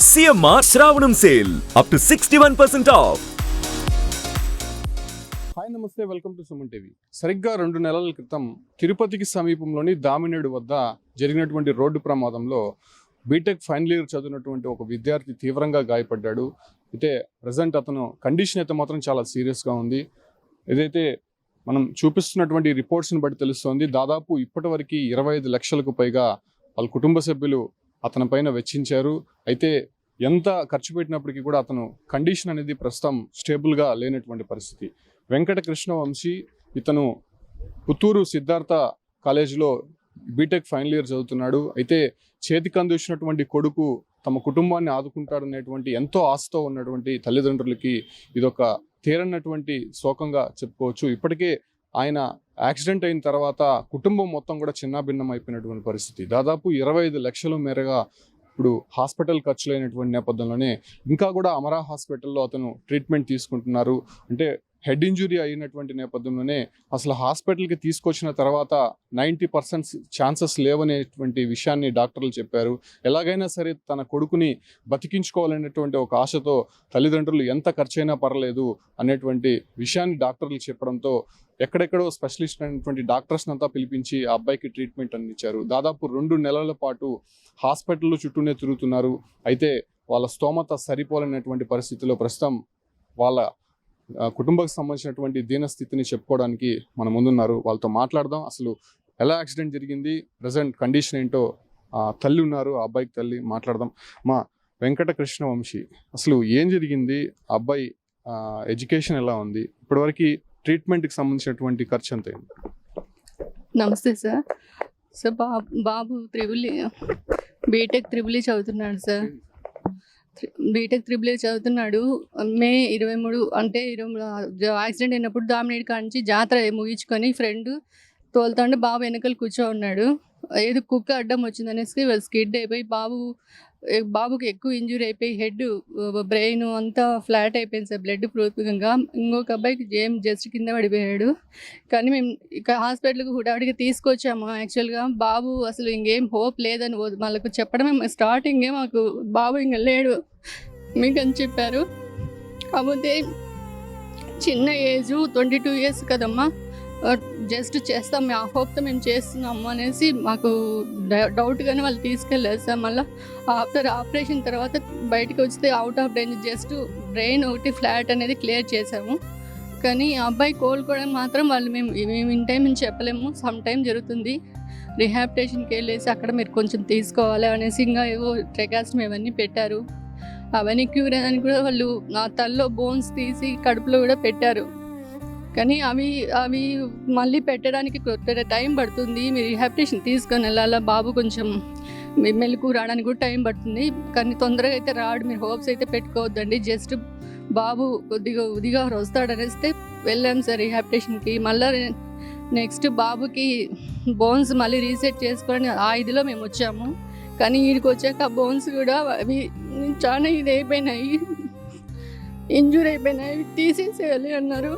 CMR Shravanam Sale up to 61% off. Hi నమస్తే, welcome to Suman TV. సరిగ్గా 2 నెలల క్రితం తిరుపతికి సమీపంలోని దామినేడు వద్ద జరిగినటువంటి రోడ్డు ప్రమాదంలో బీటెక్ ఫైనల్ ఇయర్ చదివినటువంటి ఒక విద్యార్థి తీవ్రంగా గాయపడ్డాడు. అయితే ప్రజెంట్ అతను కండిషన్ అయితే మాత్రం చాలా సీరియస్గా ఉంది. ఏదైతే మనం చూపిస్తున్నటువంటి రిపోర్ట్స్ని బట్టి తెలుస్తోంది, దాదాపు ఇప్పటివరకు 25 లక్షలకు పైగా వాళ్ళ కుటుంబ సభ్యులు అతని పైన వెచ్చించారు. అయితే ఎంత ఖర్చు పెట్టినప్పటికీ కూడా అతను కండిషన్ అనేది ప్రస్తుతం స్టేబుల్గా లేనటువంటి పరిస్థితి. వెంకట కృష్ణ వంశీ ఇతను పుత్తూరు సిద్ధార్థ కాలేజీలో బీటెక్ ఫైనల్ ఇయర్ చదువుతున్నాడు. అయితే చేతికి అందించినటువంటి కొడుకు తమ కుటుంబాన్ని ఆదుకుంటాడనేటువంటి ఎంతో ఆశతో ఉన్నటువంటి తల్లిదండ్రులకి ఇదొక తీరనటువంటి శోకంగా చెప్పుకోవచ్చు. ఇప్పటికే ఆయన యాక్సిడెంట్ అయిన తర్వాత కుటుంబం మొత్తం కూడా చిన్నాభిన్నం అయిపోయినటువంటి పరిస్థితి. దాదాపు 25 లక్షల మేరగా ఇప్పుడు హాస్పిటల్ ఖర్చులైనటువంటి నేపథ్యంలోనే ఇంకా కూడా అమరా హాస్పిటల్లో అతను ట్రీట్మెంట్ తీసుకుంటున్నారు. అంటే హెడ్ ఇంజురీ అయినటువంటి నేపథ్యంలోనే అసలు హాస్పిటల్కి తీసుకొచ్చిన తర్వాత 90% ఛాన్సెస్ లేవనేటువంటి విషయాన్ని డాక్టర్లు చెప్పారు. ఎలాగైనా సరే తన కొడుకుని బతికించుకోవాలనేటువంటి ఒక ఆశతో తల్లిదండ్రులు ఎంత ఖర్చైనా పర్లేదు అనేటువంటి విషయాన్ని డాక్టర్లు చెప్పడంతో ఎక్కడెక్కడో స్పెషలిస్ట్ అయినటువంటి డాక్టర్స్ని అంతా పిలిపించి ఆ అబ్బాయికి ట్రీట్మెంట్ అందించారు. దాదాపు 2 నెలల పాటు హాస్పిటల్ చుట్టూనే తిరుగుతున్నారు. అయితే వాళ్ళ స్తోమత సరిపోలేనటువంటి పరిస్థితిలో ప్రస్తుతం వాళ్ళ కుటుంబానికి సంబంధించినటువంటి దీనస్థితిని చెప్పుకోవడానికి మన ముందున్నారు. వాళ్ళతో మాట్లాడదాం. అసలు ఎలా యాక్సిడెంట్ జరిగింది, ప్రజెంట్ కండిషన్ ఏంటో తల్లి ఉన్నారు, ఆ అబ్బాయికి తల్లి మాట్లాడదాం. మా వెంకట కృష్ణ వంశీ, అసలు ఏం జరిగింది, ఆ అబ్బాయి ఎడ్యుకేషన్ ఎలా ఉంది, ఇప్పటివరకు ట్రీట్మెంట్కి సంబంధించినటువంటి ఖర్చు ఎంత అయింది? నమస్తే సార్. సార్ బాబు బీటెక్ త్రిబుల్ ఈ చదువుతున్నాడు సార్. బీటెక్ త్రిబుల్ ఈ చదువుతున్నాడు. మే 23 అంటే యాక్సిడెంట్ అయినప్పుడు దామినేడు కానించి జాతర ముగించుకొని ఫ్రెండ్ తోలుతాండే బాబు వెనకాల కూర్చో ఉన్నాడు. ఏదో కుక్క అడ్డం వచ్చిందనేసి స్కిడ్ అయిపోయి బాబుకి ఎక్కువ ఇంజురీ అయిపోయి హెడ్ బ్రెయిన్ అంతా ఫ్లాట్ అయిపోయింది సార్, బ్లడ్ పూర్వకంగా. ఇంకొక అబ్బాయికి జస్ట్ కింద పడిపోయాడు. కానీ మేము ఇక హాస్పిటల్కి హుడాడికి తీసుకొచ్చాము. యాక్చువల్గా బాబు అసలు ఇంకేం హోప్ లేదని వాళ్ళకు చెప్పడమే స్టార్టింగే, మాకు బాబు ఇంకా లేడు మీకు అని చెప్పారు. కాకపోతే చిన్న ఏజు 22 ఇయర్స్ కదమ్మా, జస్ట్ చేస్తాం ఆ హోప్తో మేము చేస్తున్నాము అనేసి మాకు డౌట్గానే వాళ్ళు తీసుకెళ్ళారు సార్. మళ్ళీ ఆఫ్టర్ ఆపరేషన్ తర్వాత బయటకు వస్తే out of range, just brain ఒకటి ఫ్లాట్ అనేది క్లియర్ చేసాము. కానీ ఆ అబ్బాయి కోలుకోవడం మాత్రం వాళ్ళు మేము ఇన్ టైం అని చెప్పలేము, సమ్ టైం జరుగుతుంది. రిహాబిటేషన్కి వెళ్ళేసి అక్కడ మీరు కొంచెం తీసుకోవాలి అనేసి ఇంకా ఏవో ట్రెకాస్మ్ ఇవన్నీ పెట్టారు. అవన్నీ క్యూర్ అని కూడా వాళ్ళు నా తల్లో బోన్స్ తీసి కడుపులో కూడా పెట్టారు. కానీ అవి మళ్ళీ పెట్టడానికి టైం పడుతుంది. మీరు రిహాబిటేషన్ తీసుకొని వెళ్ళాలా, బాబు కొంచెం మెలకు రావడానికి కూడా టైం పడుతుంది. కానీ తొందరగా అయితే రాడు, మీరు హోప్స్ అయితే పెట్టుకోవద్దండి. జస్ట్ బాబు కొద్దిగా వస్తాడనేస్తే వెళ్ళాం సార్ రిహాబిటేషన్కి. మళ్ళీ నెక్స్ట్ బాబుకి బోన్స్ మళ్ళీ రీసెట్ చేసుకొని ఆ ఇదిలో మేము వచ్చాము. కానీ వీడికి వచ్చాక ఆ బోన్స్ కూడా అవి చాలా ఇది అయిపోయినాయి, ఇంజూర్ అయిపోయినాయి, తీసేసేయాలి అన్నారు.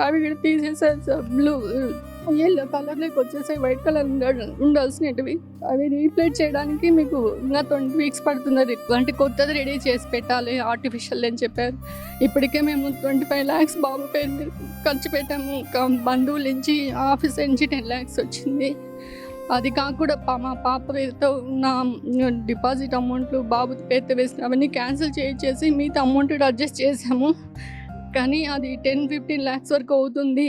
అవి కూడా తీసేసారు సార్. బ్లూ ఎల్లో కలర్లోకి వచ్చేసాయి, వైట్ కలర్ ఉండాల్సినవి. అవి రీప్లేస్ చేయడానికి మీకు ఇంకా 20 వీక్స్ పడుతుంది. అంటే కొత్తది రెడీ చేసి పెట్టాలి, ఆర్టిఫిషియల్ అని చెప్పారు. ఇప్పటికే మేము 25 lakhs బాబు పేరు ఖర్చు పెట్టాము. బంధువుల నుంచి ఆఫీస్ నుంచి 10 lakhs వచ్చింది. అది కాకుండా మా పాప పేరుతో ఉన్న డిపాజిట్ అమౌంట్లు బాబు పేరుతో వేసిన అవన్నీ క్యాన్సిల్ చేయించేసి మిగతా అమౌంట్ అడ్జస్ట్ చేసాము. కానీ అది 10-15 lakhs వరకు అవుతుంది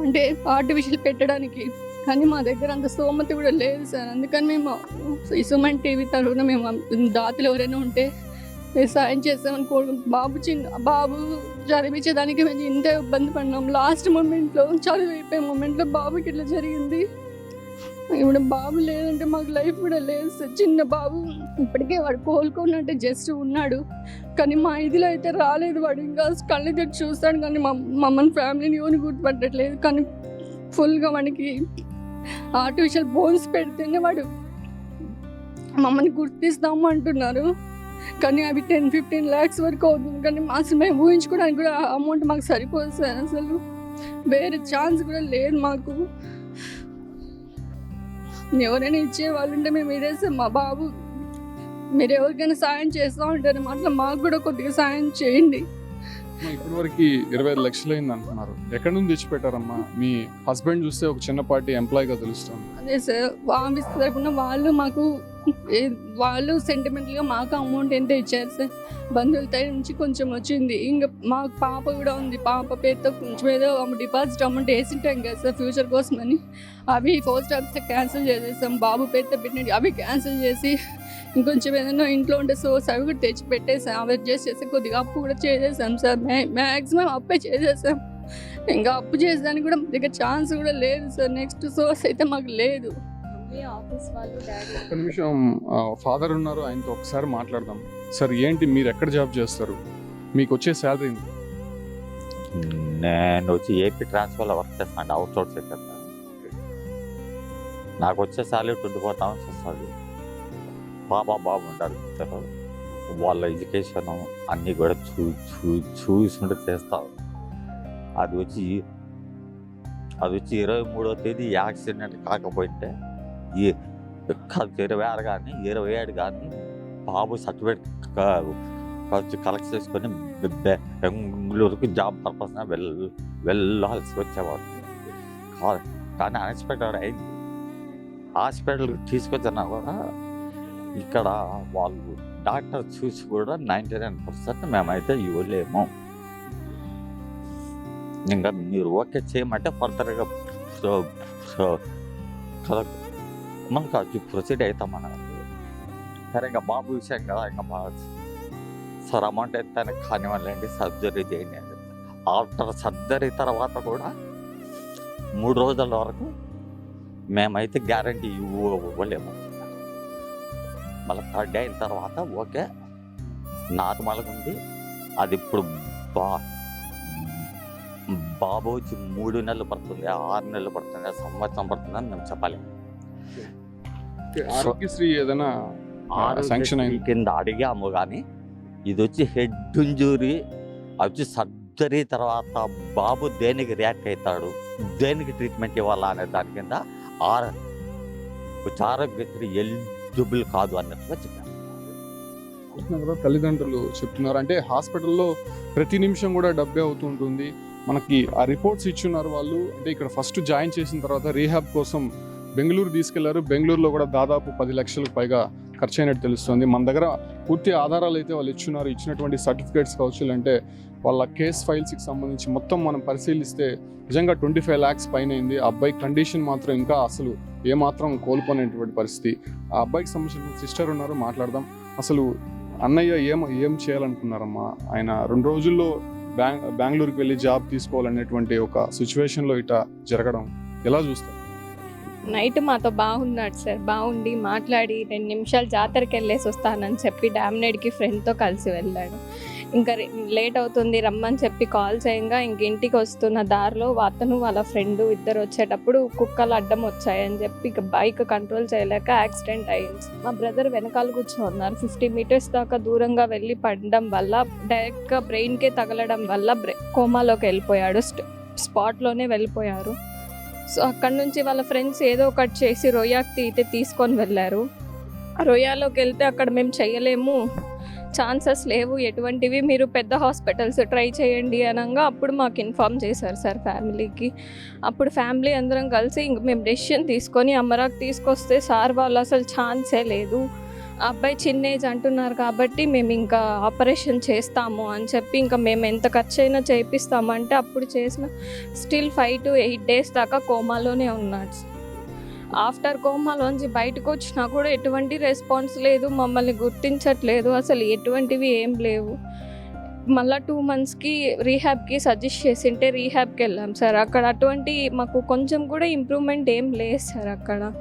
అంటే ఆర్టిఫిషియల్ పెట్టడానికి. కానీ మా దగ్గర అంత స్తోమత కూడా లేదు సార్. అందుకని మేము ఈ సుమన్ టీవీ తరఫున మేము దాతలు ఎవరైనా ఉంటే మేము సాయం చేస్తామని బాబు చదివించేదానికి మేము ఇంత ఇబ్బంది పడినాం. లాస్ట్ మూమెంట్లో చదివిపోయే మూమెంట్లో బాబుకి ఇట్లా జరిగింది. ఇప్పుడు బాబు లేదంటే మాకు లైఫ్ కూడా లేదు సార్. చిన్న బాబు ఇప్పటికే వాడు కోలుకున్నట్టే జస్ట్ ఉన్నాడు. కానీ మా ఇదిలో అయితే రాలేదు. వాడు ఇంకా కళ్ళు తెచ్చి చూస్తాడు కానీ మమ్మల్ని ఫ్యామిలీని ఎవరిని గుర్తుపట్టట్లేదు. కానీ ఫుల్గా వాడికి ఆర్టిఫిషియల్ బోన్స్ పెడితేనే వాడు మమ్మల్ని గుర్తిస్తాము అంటున్నారు. కానీ అవి 10-15 lakhs వరకు అవుతుంది. కానీ అసలు మేము ఊహించుకోవడానికి కూడా అమౌంట్ మాకు సరిపోదు సార్. అసలు వేరే ఛాన్స్ కూడా లేదు మాకు. ఎవరైనా ఇచ్చే వాళ్ళుంటే మేము ఇదేస్తాం. మా బాబు మీరు ఎవరికైనా సాయం చేస్తూ ఉంటారు అట్లా మాకు కూడా కొద్దిగా సాయం చేయండి. ఇప్పటి వరకు 25 లక్షలు అయింది అంటున్నారు. ఎక్కడి నుంచి తెచ్చిపెట్టారమ్మా? మీ హస్బెండ్ చూస్తే ఒక చిన్నపాటి ఎంప్లాయీగా తెలుస్తుంది. అదే సార్, ఆఫీస్ తరపున వాళ్ళు సెంటిమెంటల్గా మాకు అమౌంట్ ఎంత ఇచ్చారు సార్. బంధువుల తరపు నుంచి కొంచెం వచ్చింది. ఇంకా మాకు పాప కూడా ఉంది. పాప పేరుతో కొంచెం ఏదో డిపాజిట్ అమౌంట్ వేసింటాం కదా సార్ ఫ్యూచర్ కోసం అని. అవి పోస్ట్ ఆఫీస్లో క్యాన్సిల్ చేసేసాం. బాబు పేరుతో పెట్టినట్టు అవి క్యాన్సిల్ చేసి ఇంకొంచెం ఏదైనా ఇంట్లో ఉంటే సోర్స్ అవి కూడా తెచ్చి పెట్టేసాం. అవి అడ్జస్ట్ చేసి కొద్దిగా అప్పు కూడా చేసేసాం సార్. మ్యాక్సిమం అప్పే చేసేసాం. ఇంకా అప్పు చేసేదానికి కూడా మా దగ్గర ఛాన్స్ కూడా లేదు సార్. నెక్స్ట్ సోర్స్ అయితే మాకు లేదు. ఒక్క నిమిషం, ఫాదర్ ఉన్నారు, ఆయనతో ఒకసారి మాట్లాడదాం. సార్ ఏంటి, మీరు ఎక్కడ జాబ్ చేస్తారు? మీకు వచ్చే శాలరీ? నేను వచ్చి ఏపీ ట్రాన్స్ఫర్లో వర్క్ చేస్తాను, అవుట్ సోర్స్ సెక్టర్. నాకు వచ్చే శాలరీ 24,000 వస్తుంది. బాబు ఉంటారు, వాళ్ళ ఎడ్యుకేషన్ అన్నీ కూడా చూసుకుంటూ చేస్తారు. అది వచ్చి 23వ తేదీ యాక్సిడెంట్ కాకపోతే 26 కానీ 27 కానీ బాబు సర్టిఫికేట్ కలెక్ట్ చేసుకొని బెంగళూరుకి జాబ్ పర్పస్న వెళ్ళాల్సి వచ్చేవాడు. కానీ అన్ఎక్స్పెక్టెడ్ అయింది. హాస్పిటల్కి తీసుకొచ్చినా కూడా ఇక్కడ వాళ్ళు డాక్టర్ చూసి కూడా 99% మేమైతే ఇవ్వలేము, ఇంకా మీరు ఓకే చేయమంటే ఫర్దర్గా మనకు అది ప్రొసీడ్ అవుతామన్నారు. సరే ఇంకా బాబు విషయం కదా, ఇంకా బాగా సార్ అమౌంట్ అయితే కానివ్వండి, సర్జరీ చేయండి అని. ఆఫ్టర్ సర్జరీ తర్వాత కూడా 3 రోజుల వరకు మేమైతే గ్యారంటీ ఇవ్వలేము. మళ్ళీ 3rd డే అయిన తర్వాత ఓకే నార్మల్గా ఉంది. అది ఇప్పుడు బాబు వచ్చి 3 నెలలు పడుతుంది, 6 నెలలు పడుతుంది, సంవత్సరం పడుతుంది అని మేము చెప్పాలి. ఆరోగ్యశ్రీ ఏదైనా శాంక్షన్ కింద అడిగాము, కానీ ఇది వచ్చి హెడ్ ఇంజురీ వచ్చి సర్జరీ తర్వాత బాబు దేనికి రియాక్ట్ అవుతాడు, దేనికి ట్రీట్మెంట్ ఇవ్వాలా అనే దాని కింద ఆరోగ్యశ్రీ ఎలిజిబుల్ కాదు అన్నట్టుగా చెప్పారు. తల్లిదండ్రులు చెప్తున్నారు. అంటే హాస్పిటల్లో ప్రతి నిమిషం కూడా డబ్బే అవుతుంటుంది. మనకి ఆ రిపోర్ట్స్ ఇచ్చున్నారు వాళ్ళు. అంటే ఇక్కడ ఫస్ట్ జాయిన్ చేసిన తర్వాత రీహాబ్ కోసం బెంగళూరు తీసుకెళ్లారు. బెంగళూరులో కూడా దాదాపు 10 లక్షలకు పైగా ఖర్చు అయినట్టు తెలుస్తుంది. మన దగ్గర పూర్తి ఆధారాలు అయితే వాళ్ళు ఇచ్చున్నారు. ఇచ్చినటువంటి సర్టిఫికేట్స్ కావచ్చు, అంటే వాళ్ళ కేస్ ఫైల్స్కి సంబంధించి మొత్తం మనం పరిశీలిస్తే నిజంగా 25 lakhs పైన అయింది. ఆ అబ్బాయి కండిషన్ మాత్రం ఇంకా అసలు ఏమాత్రం కోల్పోయినటువంటి పరిస్థితి. ఆ అబ్బాయికి సంబంధించిన సిస్టర్ ఉన్నారు, మాట్లాడదాం. అసలు అన్నయ్య ఏం చేయాలనుకున్నారమ్మా? ఆయన 2 రోజుల్లో బెంగళూరుకి వెళ్ళి జాబ్ తీసుకోవాలనేటువంటి ఒక సిచ్యువేషన్లో ఇట్లా జరగడం ఎలా చూస్తారు? నైట్ మాతో బాగున్నాడు సార్. బాగుండి మాట్లాడి 2 నిమిషాలు జాతరకి వెళ్ళేసి వస్తానని చెప్పి డామినేట్కి ఫ్రెండ్తో కలిసి వెళ్ళాడు. ఇంకా లేట్ అవుతుంది రమ్మని చెప్పి కాల్ చేయంగా ఇంక ఇంటికి వస్తున్న దారిలో అతను వాళ్ళ ఫ్రెండ్ ఇద్దరు వచ్చేటప్పుడు కుక్కలు అడ్డం వచ్చాయని చెప్పి ఇక బైక్ కంట్రోల్ చేయలేక యాక్సిడెంట్ అయింది. మా బ్రదర్ వెనకాల కూర్చోన్నారు. 50 meters దాకా దూరంగా వెళ్ళి పడడం వల్ల డైరెక్ట్గా బ్రెయిన్కే తగలడం వల్ల కోమాలోకి వెళ్ళిపోయాడు. స్పాట్లోనే వెళ్ళిపోయారు. సో అక్కడ నుంచి వాళ్ళ ఫ్రెండ్స్ ఏదో ఒకటి చేసి రొయ్యాకి తీసుకొని వెళ్ళారు. రొయ్యాలోకి వెళ్తే అక్కడ మేము చేయలేము, ఛాన్సెస్ లేవు ఎటువంటివి, మీరు పెద్ద హాస్పిటల్స్ ట్రై చేయండి అనగా అప్పుడు మాకు ఇన్ఫామ్ చేశారు సార్ ఫ్యామిలీకి. అప్పుడు ఫ్యామిలీ అందరం కలిసి ఇంక మేము డెసిషన్ తీసుకొని అమరాకి తీసుకొస్తే సార్ వాళ్ళు అసలు ఛాన్సే లేదు, ఆ అబ్బాయి చిన్న ఏజ్ అంటున్నారు కాబట్టి మేము ఇంకా ఆపరేషన్ చేస్తాము అని చెప్పి ఇంకా మేము ఎంత ఖర్చు అయినా చేయిస్తామంటే అప్పుడు చేసిన స్టిల్ 5 to 8 days దాకా కోమాలోనే ఉన్నాడు. ఆఫ్టర్ కోమాలోంచి బయటకు వచ్చినా కూడా ఎటువంటి రెస్పాన్స్ లేదు, మమ్మల్ని గుర్తించట్లేదు, అసలు ఎటువంటివి ఏం లేవు. మళ్ళీ 2 monthsకి రీహాబ్కి సజెస్ట్ చేసింటే రీహాబ్కి వెళ్ళాం సార్. అక్కడ అటువంటి మాకు కొంచెం కూడా ఇంప్రూవ్మెంట్ ఏం లేదు సార్. అక్కడ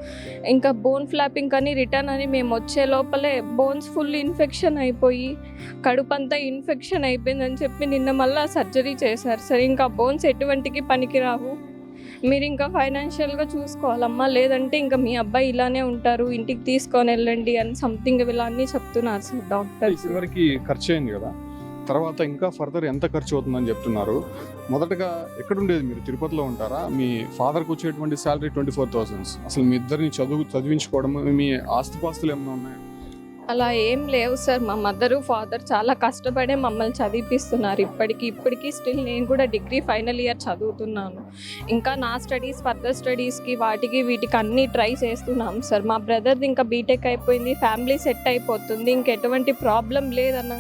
ఇంకా బోన్ ఫ్లాపింగ్ అని రిటర్న్ అని మేము వచ్చే లోపలే బోన్స్ ఫుల్ ఇన్ఫెక్షన్ అయిపోయి కడుపంతా ఇన్ఫెక్షన్ అయిపోయిందని చెప్పి నిన్న మళ్ళీ సర్జరీ చేశారు సార్. ఇంకా బోన్స్ ఎటువంటికి పనికిరావు, మీరు ఇంకా ఫైనాన్షియల్గా చూసుకోవాలమ్మా, లేదంటే ఇంకా మీ అబ్బాయి ఇలానే ఉంటారు, ఇంటికి తీసుకొని వెళ్ళండి అని సంథింగ్ ఇలా అన్నీ చెప్తున్నారు సార్ డాక్టర్. ఇప్పటివరకు ఖర్చు అయింది కదా, తర్వాత ఇంకా ఫర్దర్ ఎంత ఖర్చు అవుతుందని చెప్తున్నారు. మొదటగా ఎక్కడుండేది మీరు? తిరుపతిలో ఉంటారా? మీ ఫాదర్కి వచ్చేటువంటి శాలరీ 24,000. అసలు మీ ఇద్దరిని చదివించుకోవడం, మీ ఆస్తిపాస్తులు ఏమైనా ఉన్నాయా? అలా ఏం లేవు సార్. మా మదరు ఫాదర్ చాలా కష్టపడే మమ్మల్ని చదివిపిస్తున్నారు. ఇప్పటికీ స్టిల్ నేను కూడా డిగ్రీ ఫైనల్ ఇయర్ చదువుతున్నాను. ఇంకా నా స్టడీస్ ఫర్దర్ స్టడీస్కి వీటికి అన్నీ ట్రై చేస్తున్నాం సార్. మా బ్రదర్ది ఇంకా బీటెక్ అయిపోయింది, ఫ్యామిలీ సెట్ అయిపోతుంది, ఇంకెటువంటి ప్రాబ్లం లేదన్న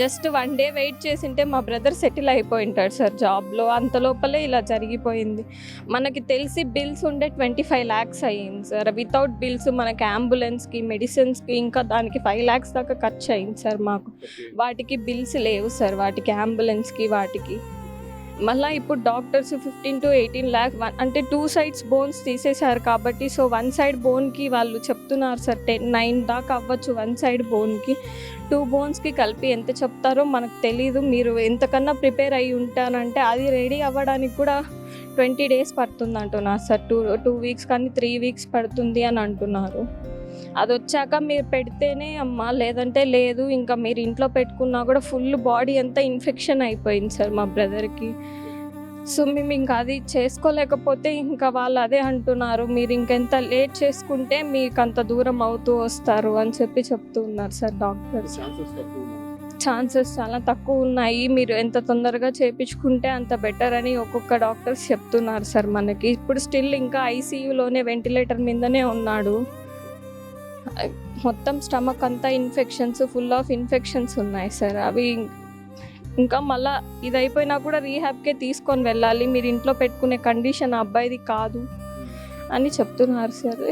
జస్ట్ 1 డే వెయిట్ చేసింటే మా బ్రదర్ సెటిల్ అయిపోయింటాడు సార్ జాబ్లో. అంత లోపలే ఇలా జరిగిపోయింది. మనకి తెలిసి బిల్స్ ఉండే 25 lakhs అయ్యింది సార్. వితౌట్ బిల్స్ మనకి అంబులెన్స్కి, మెడిసిన్స్కి ఇంకా దానికి 5 lakhs దాకా ఖర్చు అయింది సార్ మాకు. వాటికి బిల్స్ లేవు సార్, వాటికి అంబులెన్స్కి వాటికి. మళ్ళీ ఇప్పుడు డాక్టర్స్ 15 to 18 lakhs అంటే 2 sides బోన్స్ తీసేశారు కాబట్టి సో 1 side బోన్కి వాళ్ళు చెప్తున్నారు సార్ 9 దాకా అవ్వచ్చు 1 side బోన్కి. 2 bonesకి కలిపి ఎంత చెప్తారో మనకు తెలీదు. మీరు ఎంతకన్నా ప్రిపేర్ అయ్యి ఉంటానంటే అది రెడీ అవ్వడానికి కూడా 20 days పడుతుంది అంటున్నారు సార్. 2 weeks కానీ 3 weeks పడుతుంది అని అంటున్నారు. అది వచ్చాక మీరు పెడితేనే అమ్మా, లేదంటే లేదు. ఇంకా మీరు ఇంట్లో పెట్టుకున్నా కూడా ఫుల్ బాడీ అంతా ఇన్ఫెక్షన్ అయిపోయింది సార్ మా బ్రదర్కి. సో మేము ఇంకా అది చేసుకోలేకపోతే ఇంకా వాళ్ళు అదే అంటున్నారు, మీరు ఇంకెంత లేట్ చేసుకుంటే మీకు అంత దూరం అవుతూ వస్తారు అని చెప్తూ ఉన్నారు సార్ డాక్టర్స్. ఛాన్సెస్ చాలా తక్కువ ఉన్నాయి, మీరు ఎంత తొందరగా చేయించుకుంటే అంత బెటర్ అని ఒక్కొక్క డాక్టర్స్ చెప్తున్నారు సార్ మనకి. ఇప్పుడు స్టిల్ ఇంకా ఐసీయూలోనే వెంటిలేటర్ మీదనే ఉన్నాడు. మొత్తం స్టమక్ అంతా ఇన్ఫెక్షన్స్, ఫుల్ ఆఫ్ ఇన్ఫెక్షన్స్ ఉన్నాయి సార్. అవి ఇంకా మళ్ళీ ఇది అయిపోయినా కూడా రీహాబ్కే తీసుకొని వెళ్ళాలి, మీరు ఇంట్లో పెట్టుకునే కండిషన్ అబ్బాయిది కాదు అని చెప్తున్నారు సార్.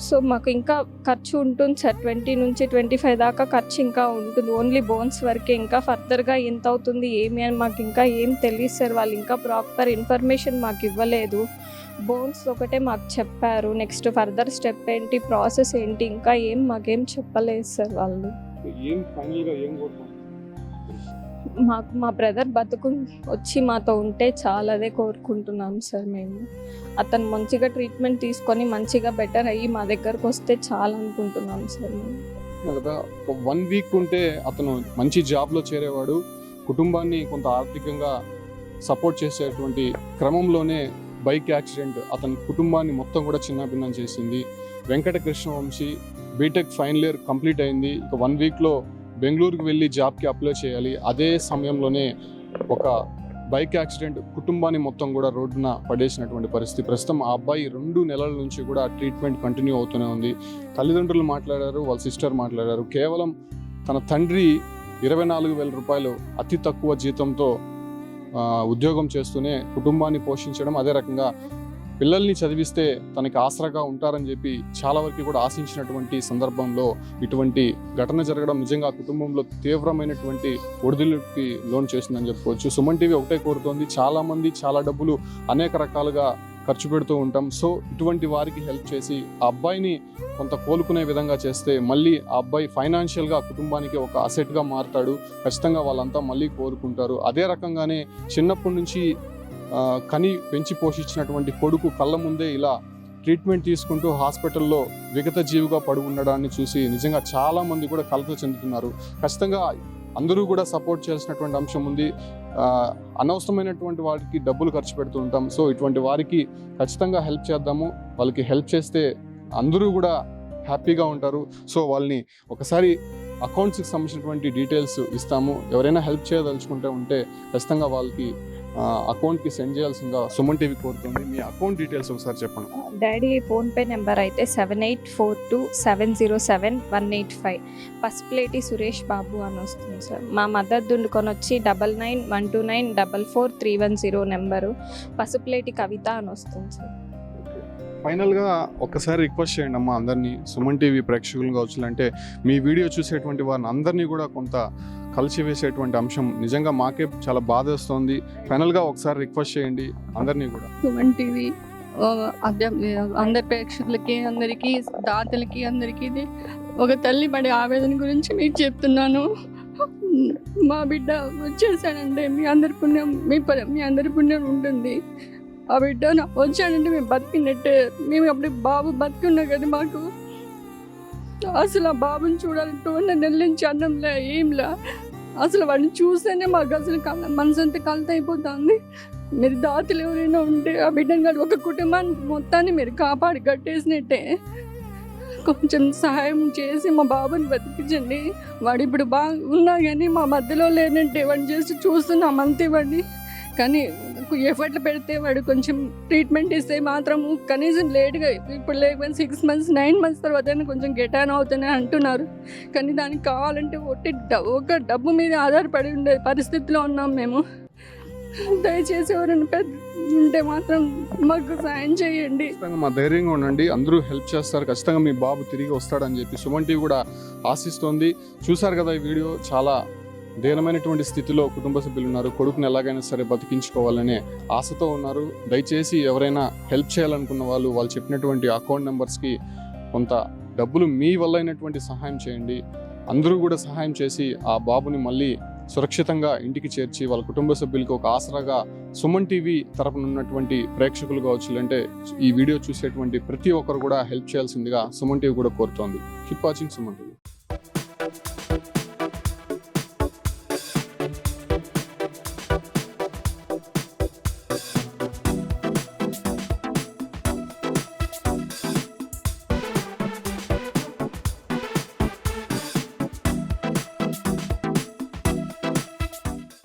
సో మాకు ఇంకా ఖర్చు ఉంటుంది సార్, 20 నుంచి 25 దాకా ఖర్చు ఇంకా ఉంటుంది. ఓన్లీ బోన్స్ వరకే. ఇంకా ఫర్దర్గా ఎంత అవుతుంది ఏమి అని మాకు ఇంకా ఏం తెలియదు సార్. వాళ్ళు ఇంకా ప్రాపర్ ఇన్ఫర్మేషన్ మాకు ఇవ్వలేదు. బోన్స్ ఒకటే మాకు చెప్పారు, నెక్స్ట్ ఫర్దర్ స్టెప్ ఏంటి, ప్రాసెస్ ఏంటి, ఇంకా మాకేం చెప్పలేదు సార్ వాళ్ళు. మాకు మా బ్రదర్ బతుకు వచ్చి మాతో ఉంటే చాలా, అదే కోరుకుంటున్నాం సార్ మేము. అతను మంచిగా ట్రీట్మెంట్ తీసుకొని మంచిగా బెటర్ అయ్యి మా దగ్గరకు వస్తే చాలా అనుకుంటున్నాం సార్ మేము. కదా 1 week ఉంటే అతను మంచి జాబ్లో చేరేవాడు, కుటుంబాన్ని కొంత ఆర్థికంగా సపోర్ట్ చేసేటువంటి క్రమంలోనే బైక్ యాక్సిడెంట్ అతని కుటుంబాన్ని మొత్తం కూడా చిన్నభిన్నం చేసింది. Venkata Krishnavamshi BTech final year complete అయింది. ఇక 1 weekలో బెంగళూరుకు వెళ్ళి జాబ్కి అప్లై చేయాలి. అదే సమయంలోనే ఒక బైక్ యాక్సిడెంట్ కుటుంబాన్ని మొత్తం కూడా రోడ్డున పడేసినటువంటి పరిస్థితి. ప్రస్తుతం ఆ అబ్బాయి 2 నెలల నుంచి కూడా ట్రీట్మెంట్ కంటిన్యూ అవుతూనే ఉంది. తల్లిదండ్రులు మాట్లాడారు, వాళ్ళ సిస్టర్ మాట్లాడారు. కేవలం తన తండ్రి 24,000 రూపాయలు అతి తక్కువ జీతంతో ఉద్యోగం చేస్తూనే కుటుంబాన్ని పోషించడం, అదే రకంగా పిల్లల్ని చదివిస్తే తనకి ఆసరాగా ఉంటారని చెప్పి చాలా వరకు కూడా ఆశించినటువంటి సందర్భంలో ఇటువంటి ఘటన జరగడం నిజంగా కుటుంబంలో తీవ్రమైనటువంటి ఒడిదుడుకుకి లోన్ చేసిందని చెప్పుకోవచ్చు. సుమన్ టీవీ ఒకటే కోరుతోంది, చాలామంది చాలా డబ్బులు అనేక రకాలుగా ఖర్చు పెడుతూ ఉంటాం. సో ఇటువంటి వారికి హెల్ప్ చేసి ఆ అబ్బాయిని కొంత కోలుకునే విధంగా చేస్తే మళ్ళీ ఆ అబ్బాయి ఫైనాన్షియల్గా కుటుంబానికి ఒక అసెట్గా మారుతాడు. ఖచ్చితంగా వాళ్ళంతా మళ్ళీ కోరుకుంటారు. అదే రకంగానే చిన్నప్పటి నుంచి కని పెంచి పోషించినటువంటి కొడుకు కళ్ళ ముందే ఇలా ట్రీట్మెంట్ తీసుకుంటూ హాస్పిటల్లో విగత జీవిగా పడి ఉండడాన్ని చూసి నిజంగా చాలామంది కూడా కలత చెందుతున్నారు. ఖచ్చితంగా అందరూ కూడా సపోర్ట్ చేయాల్సినటువంటి అంశం ఉంది. అనవసరమైనటువంటి వాటికి డబ్బులు ఖర్చు పెడుతూ ఉంటాం. సో ఇటువంటి వారికి ఖచ్చితంగా హెల్ప్ చేద్దాము. వాళ్ళకి హెల్ప్ చేస్తే అందరూ కూడా హ్యాపీగా ఉంటారు. సో వాళ్ళని ఒకసారి అకౌంట్స్కి సంబంధించినటువంటి డీటెయిల్స్ ఇస్తాము. ఎవరైనా హెల్ప్ చేయదలుచుకుంటే ఉంటే ఖచ్చితంగా వాళ్ళకి అకౌంట్కి సెండ్ చేయాల్సిందిగా సుమన్ టీవీ కోరుతుంది. మీ అకౌంట్ డీటెయిల్స్ ఒకసారి చెప్పండి. డాడీ ఫోన్పే నెంబర్ అయితే 7842707185. పసుపులేటి సురేష్ బాబు అని వస్తుంది సార్. మా మదర్ దుండుకొని వచ్చి 9912944310 నెంబరు. పసుపులేటి కవిత అని వస్తుంది సార్. ఫైనల్గా ఒక్కసారి రిక్వెస్ట్ చేయండి అమ్మా అందరినీ, సుమన్ టీవీ ప్రేక్షకులు కావచ్చు, అంటే మీ వీడియో చూసేటువంటి వారిని అందరినీ కూడా కొంత కలిసివేసేటువంటి అంశం నిజంగా మాకే చాలా బాధేస్తోంది. ఫైనల్గా ఒకసారి రిక్వెస్ట్ చేయండి అందరినీ కూడా. సుమన్ టీవీ అందరి ప్రేక్షకులకి, అందరికీ, దాతలకి, అందరికీ ఒక తల్లి పడే ఆవేదన గురించి మీకు చెప్తున్నాను. మా బిడ్డ వచ్చేసాడంటే మీ అందరి పుణ్యం, మీ అందరి పుణ్యం ఉంటుంది. ఆ బిడ్డ వచ్చాడంటే మేము బతికినట్టే. మేము అప్పుడు బాబు బతికున్నా కదా, మాకు అసలు ఆ బాబుని చూడాలంటే 2 నెలల నుంచి అన్నంలే ఏంలా. అసలు వాడిని చూస్తేనే మాకు అసలు మనసు అంతా కలత అయిపోతుంది. మీరు దాతలు ఎవరైనా ఉంటే ఆ బిడ్డను కాదు, ఒక కుటుంబాన్ని మొత్తాన్ని మీరు కాపాడి కట్టేసినట్టే. కొంచెం సహాయం చేసి మా బాబుని బతికించండి. వాడు ఇప్పుడు బాగా ఉన్నా కానీ మా మధ్యలో లేనంటే వాడిని చేసి చూస్తున్నాం అంతే వాడిని. కానీ ఎఫర్ట్లు పెడితే వాడు కొంచెం ట్రీట్మెంట్ ఇస్తే మాత్రము కనీసం లేట్గా ఇప్పుడు లేకపోతే 6 months 9 months తర్వాత కొంచెం గెటాన్ అవుతానే అంటున్నారు. కానీ దానికి కావాలంటే ఒక డబ్బు మీద ఆధారపడి ఉండే పరిస్థితిలో ఉన్నాం మేము. దయచేసి ఎవరైనా పెద్ద ఉంటే మాత్రం మాకు సాయం చేయండి. ఖచ్చితంగా మా ధైర్యంగా ఉండండి, అందరూ హెల్ప్ చేస్తారు. ఖచ్చితంగా మీ బాబు తిరిగి వస్తాడని చెప్పి సుమన్ టీవీ కూడా ఆశిస్తోంది. చూసారు కదా ఈ వీడియో, చాలా దీనమైనటువంటి స్థితిలో కుటుంబ సభ్యులు ఉన్నారు. కొడుకుని ఎలాగైనా సరే బతికించుకోవాలనే ఆశతో ఉన్నారు. దయచేసి ఎవరైనా హెల్ప్ చేయాలనుకున్న వాళ్ళు చెప్పినటువంటి అకౌంట్ నెంబర్స్కి కొంత డబ్బులు మీ వల్ల అయినటువంటి సహాయం చేయండి. అందరూ కూడా సహాయం చేసి ఆ బాబుని మళ్ళీ సురక్షితంగా ఇంటికి చేర్చి వాళ్ళ కుటుంబ సభ్యులకి ఒక ఆసరాగా సుమన్ టీవీ తరపున ఉన్నటువంటి ప్రేక్షకులు కావచ్చు, అంటే ఈ వీడియో చూసేటువంటి ప్రతి ఒక్కరు కూడా హెల్ప్ చేయాల్సిందిగా సుమన్ టీవీ కూడా కోరుతోంది. Keep watching Suman TV.